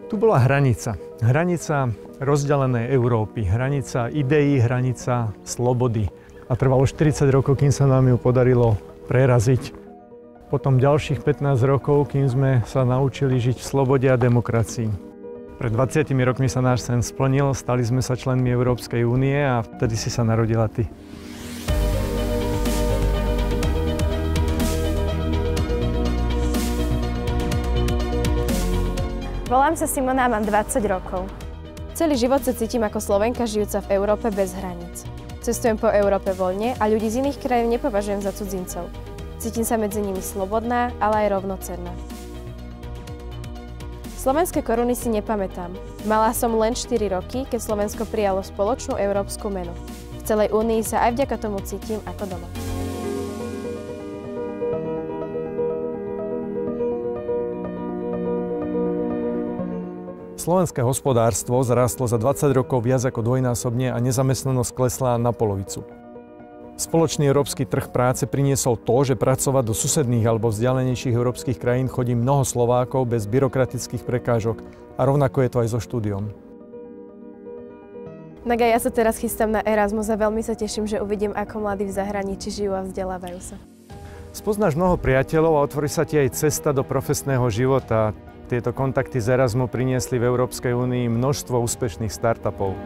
Tu bola hranica. Hranica rozdelenej Európy. Hranica ideí, hranica slobody. A trvalo 40 rokov, kým sa nám ju podarilo preraziť. Potom ďalších 15 rokov, kým sme sa naučili žiť v slobode a demokracii. Pred 20 rokmi sa náš sen splnil, stali sme sa členmi Európskej únie a vtedy si sa narodila ty. Volám sa Simona a mám 20 rokov. Celý život sa cítim ako Slovenka žijúca v Európe bez hraníc. Cestujem po Európe voľne a ľudí z iných krajín nepovažujem za cudzincov. Cítim sa medzi nimi slobodná, ale aj rovnocenná. Slovenské koruny si nepamätám. Mala som len 4 roky, keď Slovensko prijalo spoločnú európsku menu. V celej únii sa aj vďaka tomu cítim ako doma. Slovenské hospodárstvo zrástlo za 20 rokov viac ako dvojnásobne a nezamestnanosť klesla na polovicu. Spoločný európsky trh práce priniesol to, že pracovať do susedných alebo vzdialenejších európskych krajín chodí mnoho Slovákov bez byrokratických prekážok a rovnako je to aj so štúdiom. Naga, ja sa teraz chystám na Erasmus a veľmi sa teším, že uvidím, ako mladí v zahraničí žijú a vzdelávajú sa. Spoznáš mnoho priateľov a otvorí sa ti aj cesta do profesného života. Tieto kontakty z Erasmu priniesli v Európskej únii množstvo úspešných startupov.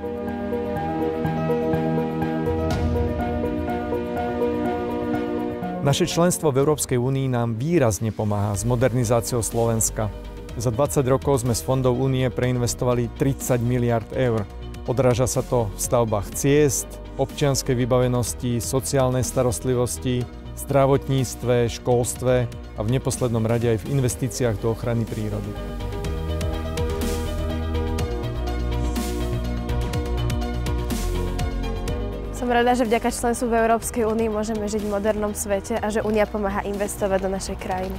Naše členstvo v Európskej únii nám výrazne pomáha s modernizáciou Slovenska. Za 20 rokov sme z fondov únie preinvestovali 30 miliard eur. Odráža sa to v stavbách ciest, občianskej vybavenosti, sociálnej starostlivosti, zdravotníctve, školstve a v neposlednom rade aj v investíciách do ochrany prírody. Som rada, že vďaka členstvu v Európskej únii môžeme žiť v modernom svete a že Únia pomáha investovať do našej krajiny.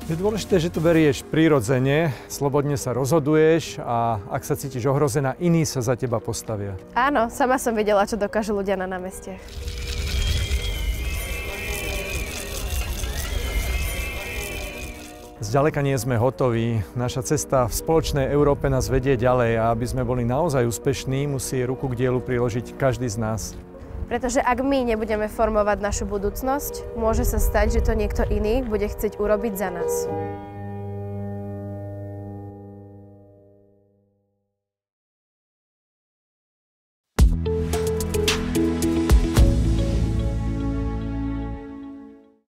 Je dôležité, že to berieš prirodzene, slobodne sa rozhoduješ a ak sa cítiš ohrozená, iní sa za teba postavia. Áno, sama som videla, čo dokážu ľudia na námestiach. Zďaleka nie sme hotoví. Naša cesta v spoločnej Európe nás vedie ďalej a aby sme boli naozaj úspešní, musí ruku k dielu priložiť každý z nás. Pretože ak my nebudeme formovať našu budúcnosť, môže sa stať, že to niekto iný bude chcieť urobiť za nás.